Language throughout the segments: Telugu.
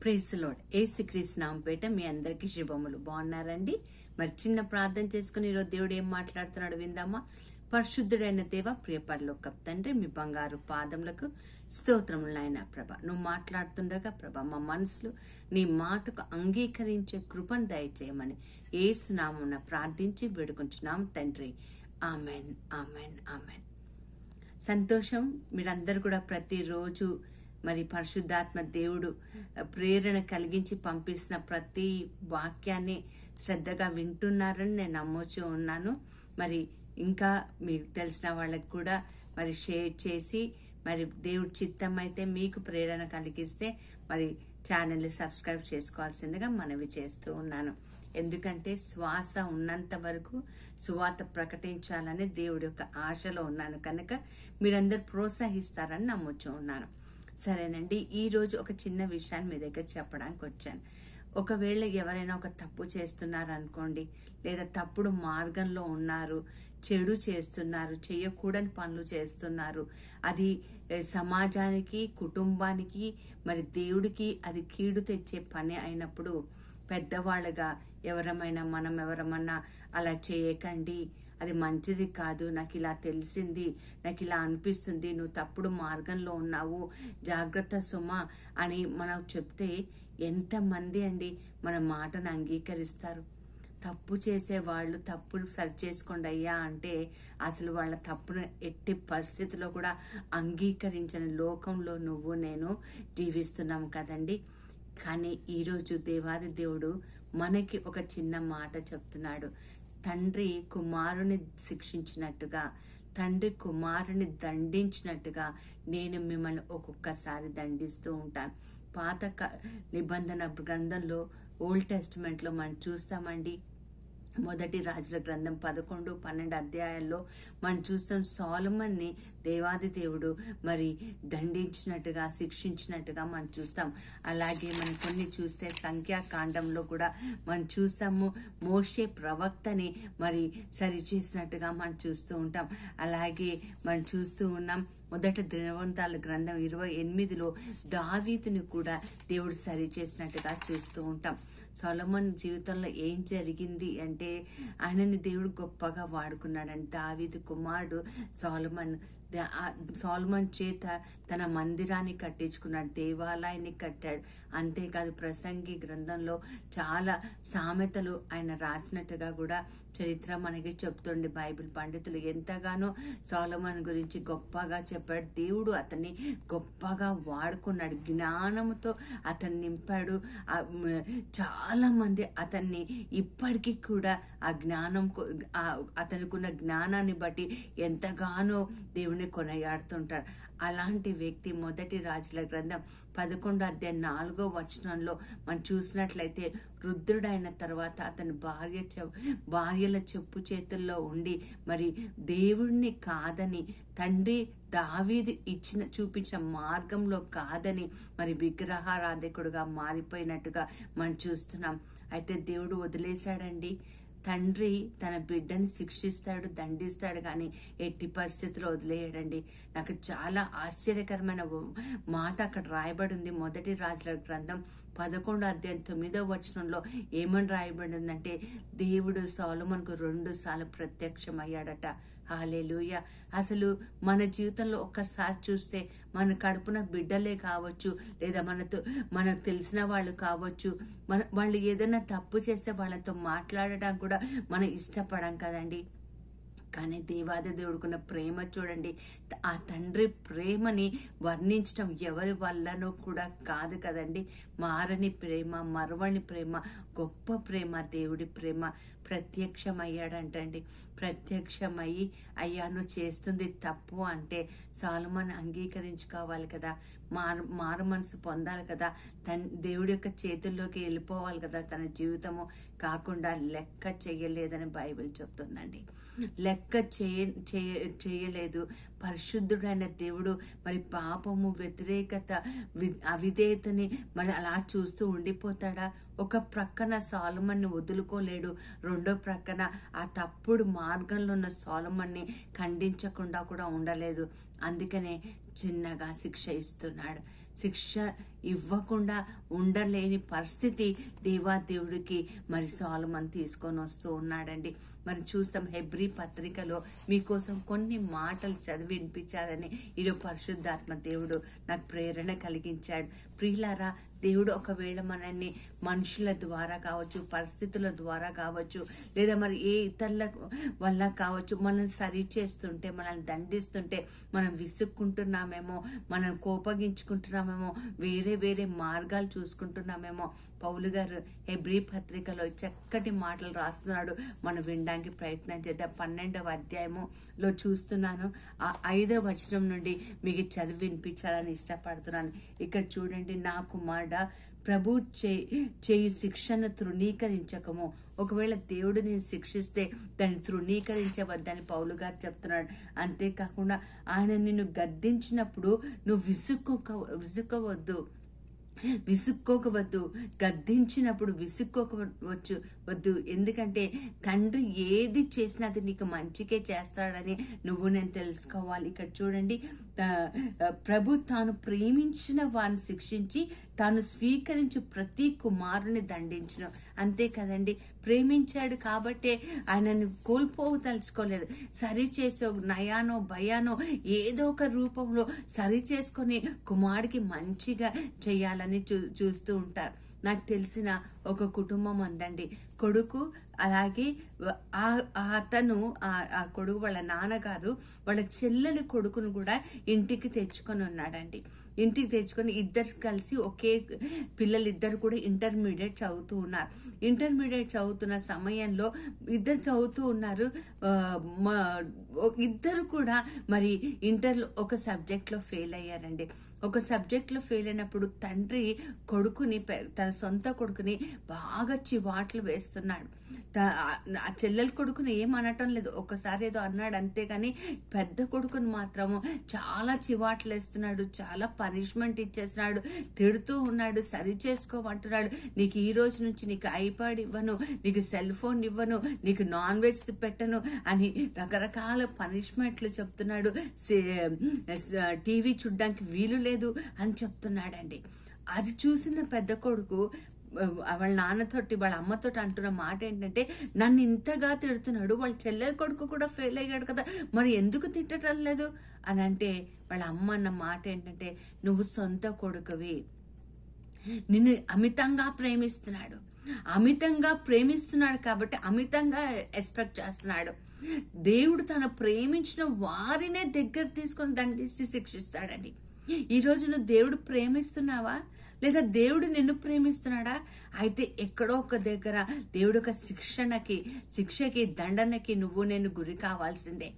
Praise the lord. యేసుక్రీస్తు నామముపేట మీ అందరికీ శుభములు. బాగున్నారండి? మరి చిన్న ప్రార్థన చేసుకుని ఈరోజు దేవుడు ఏం మాట్లాడుతున్నాడు విందామా? పరిశుద్ధుడైన దేవ, ప్రియ పరలోకపు తండ్రి, మీ బంగారు పాదములకు స్తోత్రములు నాయనా. ప్రభ, నువ్వు మాట్లాడుతుండగా ప్రభ, మా మనసులు నీ మాటకు అంగీకరించే కృపను దయచేయమని యేసు నామమున ప్రార్థించి వేడుకుంటున్నాం తండ్రి. Amen, amen, amen. సంతోషం. మీరందరూ కూడా ప్రతిరోజు మరి పరిశుద్ధాత్మ దేవుడు ప్రేరణ కలిగించి పంపిస్తున్న ప్రతి వాక్యాన్ని శ్రద్ధగా వింటున్నారని నేను నమ్మొచ్చు ఉన్నాను. మరి ఇంకా మీకు తెలిసిన వాళ్ళకి కూడా మరి షేర్ చేసి, మరి దేవుడి చిత్తం అయితే మీకు ప్రేరణ కలిగిస్తే మరి ఛానల్ని సబ్స్క్రైబ్ చేసుకోవాల్సిందిగా మనవి చేస్తూ ఉన్నాను. ఎందుకంటే శ్వాస ఉన్నంత వరకు సువార్త ప్రకటించాలని దేవుడి యొక్క ఆశలో ఉన్నాను కనుక మీరందరూ ప్రోత్సహిస్తారని నమ్ముచూ ఉన్నాను. సరేనండి, ఈరోజు ఒక చిన్న విషయాన్ని మీ దగ్గర చెప్పడానికి వచ్చాను. ఒకవేళ ఎవరైనా ఒక తప్పు చేస్తున్నారు అనుకోండి, లేదా తప్పుడు మార్గంలో ఉన్నారు, చెడు చేస్తున్నారు, చేయకూడని పనులు చేస్తున్నారు, అది సమాజానికి, కుటుంబానికి, మరి దేవుడికి అది కీడు తెచ్చే పని అయినప్పుడు పెద్దవాళ్ళుగా మనం ఎవరమన్నా అలా చేయకండి, అది మంచిది కాదు, నాకు ఇలా తెలిసింది, నాకు ఇలా అనిపిస్తుంది, నువ్వు తప్పుడు మార్గంలో ఉన్నావు, జాగ్రత్త సుమా అని మనం చెప్తే ఎంతమంది అండి మన మాటను అంగీకరిస్తారు? తప్పు చేసేవాళ్ళు తప్పులు సరి చేసుకోండి అయ్యా అంటే అసలు వాళ్ళ తప్పును ఎట్టి పరిస్థితిలో కూడా అంగీకరించని లోకంలో నువ్వు నేను జీవిస్తున్నాం కదండి. కానీ ఈరోజు దేవాది దేవుడు మనకి ఒక చిన్న మాట చెప్తున్నాడు. తండ్రి కుమారుని శిక్షించినట్టుగా, తండ్రి కుమారుని దండించినట్టుగా నేను మిమ్మల్ని ఒక్కొక్కసారి దండిస్తూ ఉంటాను. పాత నిబంధన గ్రంథంలో, ఓల్డ్ టెస్టిమెంట్లో మనం చూస్తామండి. మొదటి రాజుల గ్రంథం 11-12 అధ్యాయాల్లో మనం చూస్తాం సొలొమోన్ని దేవాది దేవుడు మరి దండించినట్టుగా, శిక్షించినట్టుగా మనం చూస్తాం. అలాగే మనం కొన్ని చూస్తే సంఖ్యాకాండంలో కూడా మనం చూస్తాము మోషే ప్రవక్తని మరి సరిచేసినట్టుగా మనం చూస్తూ ఉంటాం. అలాగే మనం చూస్తూ ఉన్నాం మొదటి దినవృత్తాంతాల గ్రంథం 28లో దావీదుని కూడా దేవుడు సరిచేసినట్టుగా చూస్తూ ఉంటాం. సొలొమోన్ జీవితంలో ఏం జరిగింది అంటే ఆయనని దేవుడు గొప్పగా వాడుకున్నాడు. దావీదు కుమారుడు సొలొమోన్ చేత తన మందిరాన్ని కట్టించుకున్నాడు, దేవాలయాన్ని కట్టాడు. అంతేకాదు ప్రసంగి గ్రంథంలో చాలా సామెతలు ఆయన రాసినట్టుగా కూడా చరిత్ర మనకి చెప్తుంది. బైబిల్ పండితులు ఎంతగానో సొలొమోన్ గురించి గొప్పగా చెప్పాడు. దేవుడు అతన్ని గొప్పగా వాడుకున్నాడు, జ్ఞానంతో అతన్ని నింపాడు. చాలా మంది అతన్ని ఇప్పటికీ కూడా ఆ జ్ఞానం, అతనికున్న జ్ఞానాన్ని బట్టి ఎంతగానో దేవుని కొనయాడుతుంటాడు. అలాంటి వ్యక్తి మొదటి రాజుల గ్రంథం 11 అధ్యాయం 4వ వచనంలో మనం చూసినట్లయితే వృద్ధుడైన తర్వాత అతని భార్యల చెప్పు చేతుల్లో ఉండి మరి దేవుణ్ణి కాదని, తండ్రి దావీదు చూపించిన మార్గంలో కాదని మరి విగ్రహారాధకుడుగా మారిపోయినట్టుగా మనం చూస్తున్నాం. అయితే దేవుడు వదిలేశాడండి. తండ్రి తన బిడ్డని శిక్షిస్తాడు, దండిస్తాడు, కానీ ఎట్టి పరిస్థితుల్లో వదిలేయడండి. నాకు చాలా ఆశ్చర్యకరమైన మాట అక్కడ రాయబడి ఉంది. మొదటి రాజుల గ్రంథం 11 అధ్యాయం 9వ వచనంలో ఏమని రాయబడిందంటే దేవుడు సొలొమోనుకు 2 సార్లు ప్రత్యక్షమయ్యాడట. హల్లెలూయా. అసలు మన జీవితంలో ఒక్కసారి చూస్తే మన కడుపున బిడ్డలే కావచ్చు, లేదా మనకు తెలిసిన వాళ్ళు కావచ్చు, వాళ్ళు ఏదైనా తప్పు చేస్తే వాళ్ళతో మాట్లాడడానికి కూడా మనం ఇష్టపడం కదండి. కానీ దేవాది దేవుడుకున్న ప్రేమ చూడండి. ఆ తండ్రి ప్రేమని వర్ణించడం ఎవరి వల్లనో కూడా కాదు కదండి. మారని ప్రేమ, మరవని ప్రేమ, గొప్ప ప్రేమ, దేవుడి ప్రేమ. ప్రత్యక్షమయ్యాడంటండి. ప్రత్యక్షమయ్యి అయ్యా నువ్వు చేస్తుంది తప్పు అంటే సొలొమోన్ అంగీకరించుకోవాలి కదా, మారు మనసు పొందాలి కదా, దేవుడి యొక్క చేతుల్లోకి వెళ్ళిపోవాలి కదా. తన జీవితము కాకుండా లెక్క చేయలేదని బైబిల్ చెప్తుందండి. లెక్క చేయలేదు. పరిశుద్ధుడైన దేవుడు మరి పాపము, వ్యతిరేకత, అవిధేయతని మరి అలా చూస్తూ ఉండిపోతాడా? ఒక ప్రక్కన సొలొమోన్ని వదులుకోలేడు, రెండో ప్రక్కన ఆ తప్పుడు మార్గంలో ఉన్న సొలొమోన్ని ఖండించకుండా కూడా ఉండలేదు. అందుకనే చిన్నగా శిక్ష ఇస్తున్నాడు. శిక్ష ఇవ్వకుండా ఉండలేని పరిస్థితి దేవుడికి మరి సొలొమోను తీసుకొని వస్తూ ఉన్నాడండి. మరి చూస్తాం హెబ్రీ పత్రికలో మీకోసం కొన్ని మాటలు చదివి వినిపించాలని ఈరోజు పరిశుద్ధాత్మ దేవుడు నాకు ప్రేరణ కలిగించాడు. ప్రియులారా, దేవుడు ఒకవేళ మనల్ని మనుషుల ద్వారా కావచ్చు, పరిస్థితుల ద్వారా కావచ్చు, లేదా మరి ఏ ఇతరుల వల్ల కావచ్చు మనల్ని సరి చేస్తుంటే, మనల్ని దండిస్తుంటే మనం విసుక్కుంటున్నామేమో, మనం కోపగించుకుంటున్నామేమో, వేరే వేరే మార్గాలు చూసుకుంటున్నామేమో. పౌలు గారు హెబ్రీ పత్రికలో చక్కటి మాటలు రాస్తున్నాడు. మనం వినడానికి ప్రయత్నం చేద్దాం. 12వ అధ్యాయములో చూస్తున్నాను. ఆ 5వ వచనం నుండి మీకు చదివి వినిపించాలని ఇష్టపడుతున్నాను. ఇక్కడ చూడండి, నా కుమారుడా, ప్రభు చేయు శిక్షను తృణీకరించకము. ఒకవేళ దేవుడు నేను శిక్షిస్తే దాన్ని తృణీకరించవద్దని పౌలు గారు చెప్తున్నాడు. అంతేకాకుండా ఆయన నిన్ను గద్దించినప్పుడు నువ్వు విసుక్కోకవద్దు. గద్దించినప్పుడు వద్దు. ఎందుకంటే తండ్రి ఏది చేసినా అది నీకు మంచికే చేస్తాడని నేను తెలుసుకోవాలి. ఇక్కడ చూడండి, ప్రభు తాను ప్రేమించిన వారిని శిక్షించి తాను స్వీకరించి ప్రతి కుమారుని దండించిన. అంతే కదండి, ప్రేమించాడు కాబట్టే ఆయనను తలుచుకోలేదు. సరి చేసే నయానో భయానో ఏదో ఒక రూపంలో సరి చేసుకొని కుమారుడికి మంచిగా చేయాలని చూస్తూ ఉంటారు. నాకు తెలిసిన ఒక కుటుంబం ఉందండి. కొడుకు అలాగే అతను ఆ కొడుకు వాళ్ళ నాన్నగారు వాళ్ళ చెల్లెలి కొడుకును కూడా ఇంటికి తెచ్చుకొని ఉన్నాడండి. ఇంటికి తెచ్చుకొని ఇద్దరు కలిసి పిల్లలిద్దరు కూడా ఇంటర్మీడియట్ చదువుతూ ఉన్నారు. ఇంటర్మీడియట్ చదువుతున్న సమయంలో ఇద్దరు చదువుతూ ఉన్నారు. ఇద్దరు కూడా మరి ఇంటర్లో ఒక సబ్జెక్ట్లో ఫెయిల్ అయ్యారండి. ఒక సబ్జెక్ట్లో ఫెయిల్ అయినప్పుడు తండ్రి తన సొంత కొడుకుని బాగా చివాట్లు వేస్తున్నాడు. ఆ చెల్లెల కొడుకుని ఏం అనటం లేదు, ఒకసారి ఏదో అన్నాడు అంతేగాని పెద్ద కొడుకుని మాత్రము చాలా చివాట్లు వేస్తున్నాడు, చాలా పనిష్మెంట్ ఇచ్చేస్తున్నాడు, తిడుతూ ఉన్నాడు, సరి చేసుకోమంటున్నాడు. నీకు ఈ రోజు నుంచి నీకు ఐప్యాడ్ ఇవ్వను, నీకు సెల్ ఫోన్ ఇవ్వను, నీకు నాన్ వెజ్ పెట్టను అని రకరకాల పనిష్మెంట్లు చెప్తున్నాడు. టీవీ చూడ్డానికి వీలు లేదు అని చెప్తున్నాడండి. అది చూసిన పెద్ద కొడుకు వాళ్ళ నాన్నతోటి వాళ్ళ అమ్మతోటి అంటున్న మాట ఏంటంటే, నన్ను ఇంతగా తిడుతున్నాడు, వాళ్ళ చెల్లెల కొడుకు కూడా ఫెయిల్ అయ్యాడు కదా, మరి ఎందుకు తిట్టడం లేదు అని అంటే వాళ్ళ అమ్మ అన్న మాట ఏంటంటే, నువ్వు సొంత కొడుకువి, నిన్ను అమితంగా ప్రేమిస్తున్నాడు కాబట్టి అమితంగా ఎక్స్పెక్ట్ చేస్తున్నాడు. దేవుడు తను ప్రేమించిన వారినే దగ్గర తీసుకొని దండిసి శిక్షిస్తాడండి. ఈరోజు నువ్వు దేవుడు ప్రేమిస్తున్నావా, లేదా దేవుడు నిన్ను ప్రేమిస్తున్నాడా? అయితే ఎక్కడో ఒక దగ్గర దేవుడు ఒక శిక్షకి దండనకి నేను గురి కావాల్సిందే.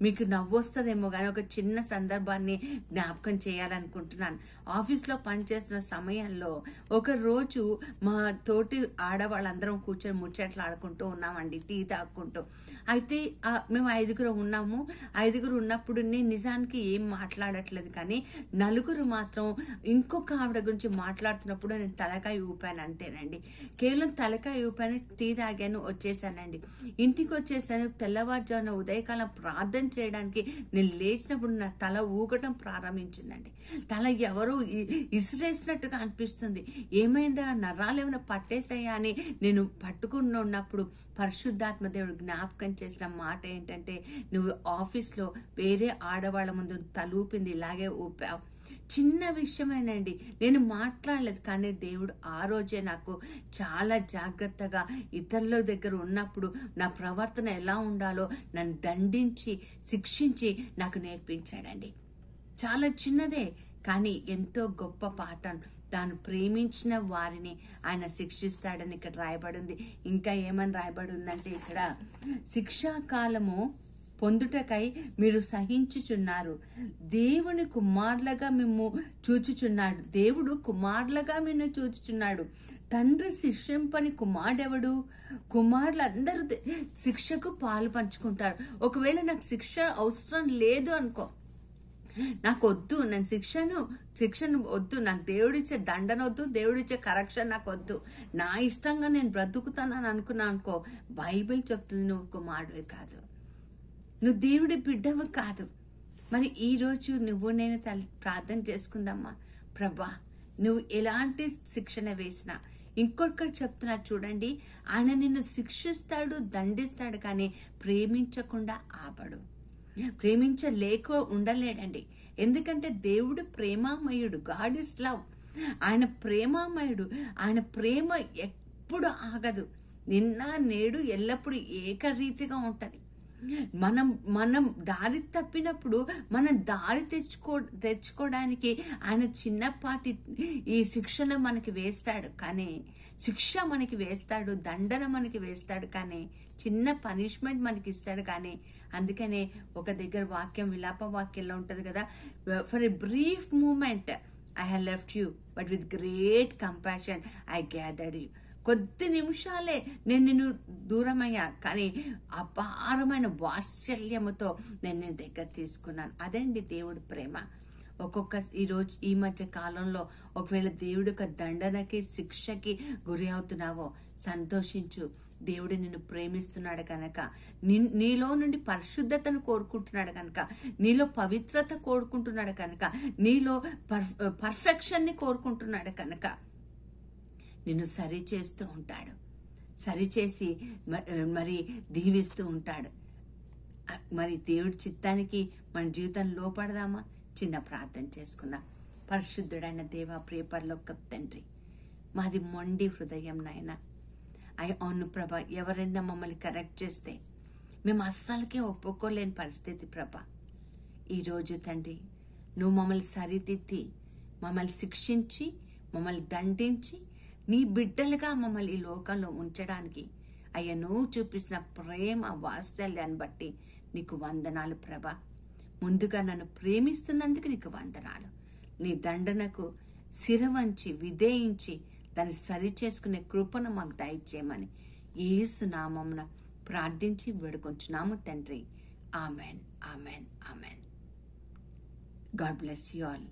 మీకు నవ్వు వస్తుందేమో కానీ ఒక చిన్న సందర్భాన్ని జ్ఞాపకం చేయాలనుకుంటున్నాను. ఆఫీస్లో పనిచేస్తున్న సమయంలో ఒక రోజు మా తోటి ఆడవాళ్ళందరం కూర్చొని ముచ్చట్లు ఆడుకుంటూ ఉన్నామండి, టీ తాక్కుంటూ. అయితే మేము 5 ఉన్నాము. 5 ఉన్నప్పుడు నేను నిజానికి ఏం మాట్లాడట్లేదు, కానీ 4 మాత్రం ఇంకొక ఆవిడ గురించి మాట్లాడుతున్నప్పుడు నేను తలకాయ ఊపాను అంతేనండి. కేవలం తలకాయ ఊపాను, టీ తాగాను, వచ్చేసానండి. ఇంటికి వచ్చేసాను. తెల్లవారుజామున ఉదయకాలం ప్రార్థన చేయడానికి నేను లేచినప్పుడు నా తల ఊగటం ప్రారంభించిందండి. తల ఎవరో ఇసిరేసినట్టుగా అనిపిస్తుంది. ఏమైందా, నరాలు ఏమైనా పట్టేసాయా అని నేను పట్టుకుని ఉన్నప్పుడు పరిశుద్ధాత్మ దేవుడు జ్ఞాపకం చేసిన మాట ఏంటంటే, నువ్వు ఆఫీస్లో వేరే ఆడవాళ్ళ ముందు తలూపింది ఇలాగే ఊపావు. చిన్న విషయమేనండి, నేను మాట్లాడలేదు, కానీ దేవుడు ఆ రోజే నాకు చాలా జాగ్రత్తగా ఇతరుల దగ్గర ఉన్నప్పుడు నా ప్రవర్తన ఎలా ఉండాలో నన్ను దండించి శిక్షించి నాకు నేర్పించాడండి. చాలా చిన్నదే కానీ ఎంతో గొప్ప పాఠం. తాను ప్రేమించిన వారిని ఆయన శిక్షిస్తాడని ఇక్కడ రాయబడి ఉంది. ఇంకా ఏమని రాయబడి ఉందంటే, ఇక్కడ శిక్షాకాలము పొందుటకై మీరు సహించుచున్నారు, దేవుని కుమారులుగా మేము చూచుచున్నాడు. దేవుడు కుమారులుగా మేము చూచుచున్నాడు. తండ్రి శిక్షింపని కుమారుడెవడు? కుమారులందరూ శిక్షకు పాలు పంచుకుంటారు. ఒకవేళ నాకు శిక్ష అవసరం లేదు అనుకో, నాకు వద్దు, నేను శిక్షను వద్దు, నాకు దేవుడిచ్చే దండన వద్దు, దేవుడిచ్చే కరెక్షన్ నాకు వద్దు, నా ఇష్టంగా నేను బ్రతుకుతానని అనుకున్నా అనుకో, బైబిల్ చెప్తుంది నువ్వు కుమారుడివి కాదు, నువ్వు దేవుడి బిడ్డవు కాదు. మరి ఈరోజు నేను ప్రార్థన చేసుకుందామా? ప్రభా, నువ్వు ఎలాంటి శిక్షణ వేసినా, ఇంకొకటి చెప్తున్నా చూడండి, ఆయన నిన్ను శిక్షిస్తాడు, దండిస్తాడు, కానీ ప్రేమించకుండా ఆపడు. ప్రేమించలేక ఉండలేడండి. ఎందుకంటే దేవుడు ప్రేమామయుడు. God is love. ఆయన ప్రేమామయుడు. ఆయన ప్రేమ ఎప్పుడు ఆగదు. నిన్న నేడు ఎల్లప్పుడూ ఏకరీతిగా ఉంటది. మనం దారి తప్పినప్పుడు మనం దారి తెచ్చుకోవడానికి ఆయన చిన్నపాటి ఈ శిక్షణ మనకి వేస్తాడు, కానీ శిక్ష మనకి వేస్తాడు, దండన మనకి వేస్తాడు, కానీ చిన్న పనిష్మెంట్ మనకి ఇస్తాడు. కానీ అందుకనే ఒక దగ్గర వాక్యం, విలాప వాక్యంలో ఉంటది కదా, for a brief moment I have left you, but with great compassion I gathered you. కొద్ది నిమిషాలే నేను నిన్ను దూరమయ్యా, కానీ అపారమైన వాత్సల్యముతో నేను నీ దగ్గర తీసుకున్నాను. అదండి దేవుడి ప్రేమ. ఈరోజు ఈ మధ్య కాలంలో ఒకవేళ దేవుడి యొక్క దండనకి, శిక్షకి గురి అవుతున్నావో సంతోషించు. దేవుడు నిన్ను ప్రేమిస్తున్నాడు కనుక, నీలో నుండి పరిశుద్ధతను కోరుకుంటున్నాడు కనుక, నీలో పవిత్రత కోరుకుంటున్నాడు కనుక, నీలో పర్ఫెక్షన్ని కోరుకుంటున్నాడు కనుక నిన్ను సరి చేస్తూ ఉంటాడు. సరిచేసి మరి దీవిస్తూ ఉంటాడు. మరి దేవుడి చిత్తానికి మన జీవితం లోపడదామా? చిన్న ప్రార్థన చేసుకుందాం. పరిశుద్ధుడైన దేవా, ప్రియ పరలోక తండ్రి, మాది మొండి హృదయం నాయన. అవును ప్రభా, ఎవరైనా మమ్మల్ని కరెక్ట్ చేస్తే మేము అస్సలకే ఒప్పుకోలేని పరిస్థితి ప్రభా. ఈరోజు తండ్రి, నువ్వు మమ్మల్ని సరిదిద్ది, మమ్మల్ని శిక్షించి, మమ్మల్ని దండించి, నీ బిడ్డలుగా మమ్మల్ని ఈ లోకంలో ఉంచడానికి అయ్యా నువ్వు చూపించిన ప్రేమ, వాత్సల్యాన్ని బట్టి నీకు వందనాలు ప్రభా. ముందుగా నన్ను ప్రేమిస్తున్నందుకు నీకు వందనాలు. నీ దండనకు శిరవంచి విధేయించి దాన్ని సరి చేసుకునే కృపను మాకు దయచేయమని యేసు నామమున ప్రార్థించి వేడుకొంచున్నాము తండ్రి. Amen, amen, amen. God bless you all.